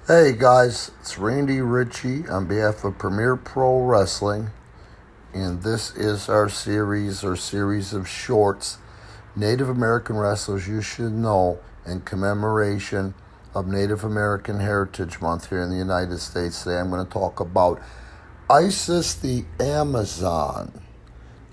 Hey guys, it's Randy Ritchie on behalf of Premier Pro Wrestling, and this is our series of shorts, Native American wrestlers you should know in commemoration of Native American Heritage Month here in the United States. Today I'm going to talk about Isis the Amazon.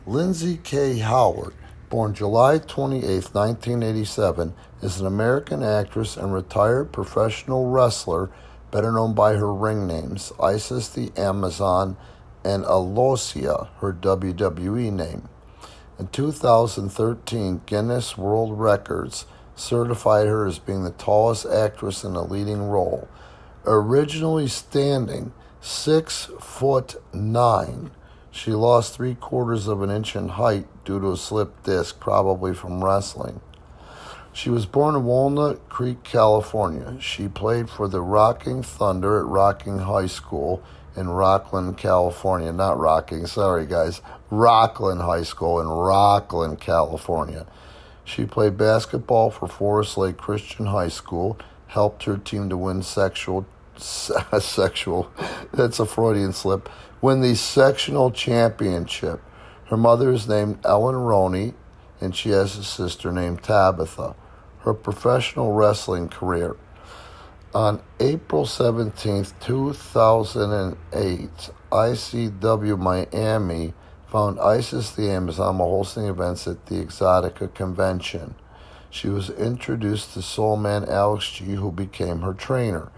Lindsay K. Howard, born July 28, 1987, is an American actress and retired professional wrestler, better known by her ring names, Isis the Amazon and Alosia, her WWE name. In 2013, Guinness World Records certified her as being the tallest actress in a leading role. Originally standing 6'9", she lost 3/4 of an inch in height due to a slipped disc, probably from wrestling. She was born in Walnut Creek, California. She played for the Rocking Thunder at Rocking High School in Rockland, California. Not Rocking, sorry guys. Rockland High School in Rockland, California. She played basketball for Forest Lake Christian High School, helped her team to win that's a Freudian slip, win the sectional championship. Her mother is named Ellen Roney, and she has a sister named Tabitha. Her professional wrestling career. On April 17th, 2008, ICW Miami found Isis the Amazon while hosting events at the Exotica convention. She was introduced to Soul Man Alex G., who became her trainer.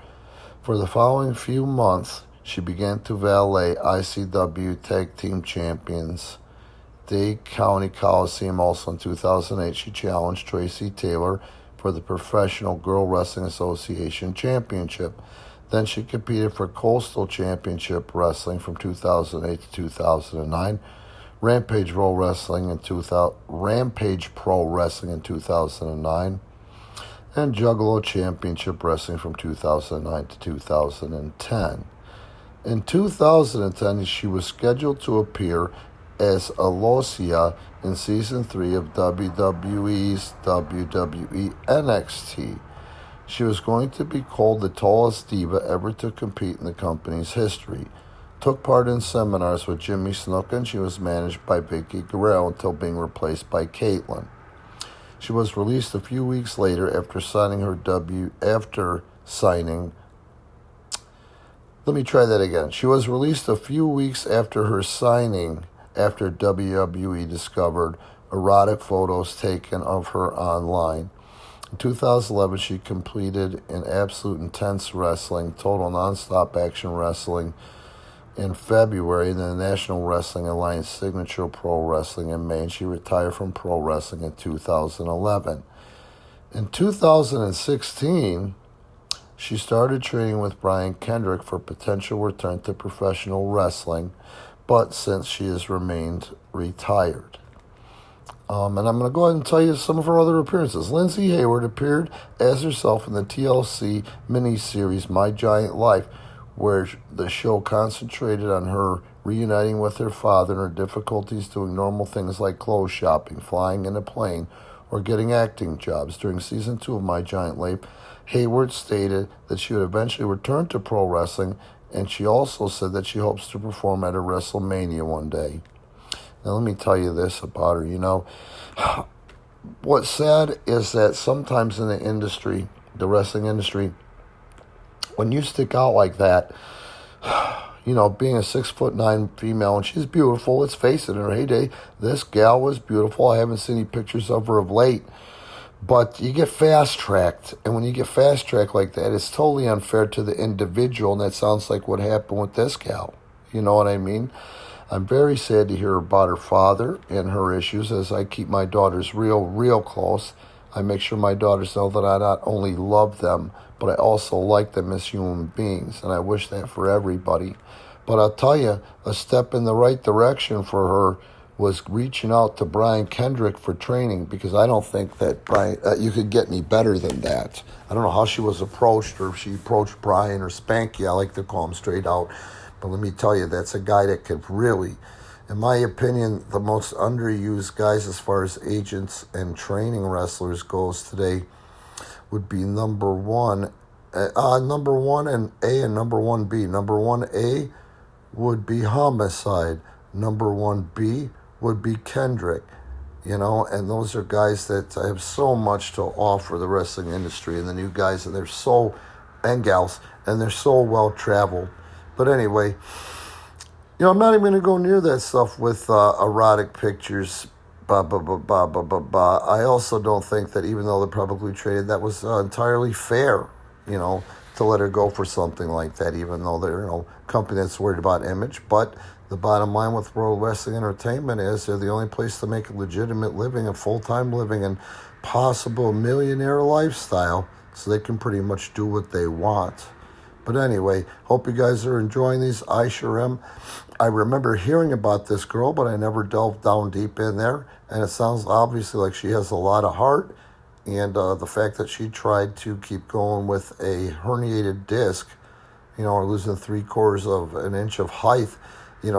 For the following few months, she began to valet ICW Tag Team Champions Dade County Coliseum. Also in 2008, she challenged Tracy Taylor for the Professional Girl Wrestling Association Championship. Then she competed for Coastal Championship Wrestling from 2008 to 2009, Rampage Pro Wrestling in 2009, and Juggalo Championship Wrestling from 2009 to 2010. In 2010, she was scheduled to appear as Alosia in Season 3 of WWE's WWE NXT. She was going to be called the tallest diva ever to compete in the company's history. Took part in seminars with Jimmy Snuka, and she was managed by Vicky Guerrero until being replaced by Caitlyn. She was released a few weeks later after signing She was released a few weeks after her signing after WWE discovered erotic photos taken of her online. In 2011, she completed in Absolute Intense Wrestling, Total Nonstop Action Wrestling in February, and then the National Wrestling Alliance Signature Pro Wrestling in May, and she retired from pro wrestling in 2011. In 2016, she started training with Brian Kendrick for potential return to professional wrestling, but since she has remained retired. And I'm going to go ahead and tell you some of her other appearances. Lindsay Hayward appeared as herself in the TLC miniseries My Giant Life, where the show concentrated on her reuniting with her father and her difficulties doing normal things like clothes shopping, flying in a plane, or getting acting jobs. During Season 2 of My Giant Life, Hayward stated that she would eventually return to pro wrestling, and she also said that she hopes to perform at a WrestleMania one day. Now, let me tell you this about her. What's sad is that sometimes in the industry, the wrestling industry, when you stick out like that, being a 6'9" female, and she's beautiful, let's face it, in her heyday, this gal was beautiful. I haven't seen any pictures of her of late. But you get fast-tracked, and when you get fast-tracked like that, it's totally unfair to the individual, and that sounds like what happened with this gal. You know what I mean? I'm very sad to hear about her father and her issues, as I keep my daughters real close. I make sure my daughters know that I not only love them, but I also like them as human beings, and I wish that for everybody. But I'll tell you, a step in the right direction for her was reaching out to Brian Kendrick for training, because I don't think that you could get any better than that. I don't know how she was approached, or if she approached Brian or Spanky. I like to call him straight out. But let me tell you, that's a guy that could really, in my opinion, the most underused guys as far as agents and training wrestlers goes today would be number one Number one and A and number one B. Number one A would be Homicide. Number one B would be Kendrick. And those are guys that have so much to offer the wrestling industry, and the new guys, and gals, and they're so well traveled. But anyway, I'm not even going to go near that stuff with erotic pictures. I also don't think that, even though they're publicly traded, that was entirely fair, to let her go for something like that, even though they're a company that's worried about image. But the bottom line with World Wrestling Entertainment is they're the only place to make a legitimate living, a full-time living, and possible millionaire lifestyle, so they can pretty much do what they want. But anyway, hope you guys are enjoying these. I sure am. I remember hearing about this girl, but I never delved down deep in there. And it sounds obviously like she has a lot of heart. And the fact that she tried to keep going with a herniated disc, or losing 3/4 of an inch of height,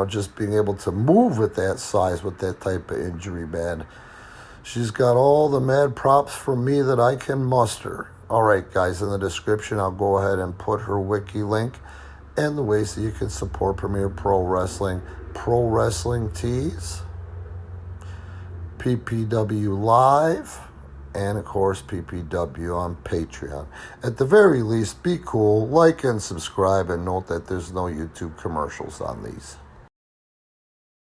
just being able to move at that size with that type of injury, man. She's got all the mad props from me that I can muster. All right, guys, in the description, I'll go ahead and put her wiki link and the ways that you can support Premier Pro Wrestling, Pro Wrestling Tees, PPW Live, and, of course, PPW on Patreon. At the very least, be cool, like and subscribe, and note that there's no YouTube commercials on these.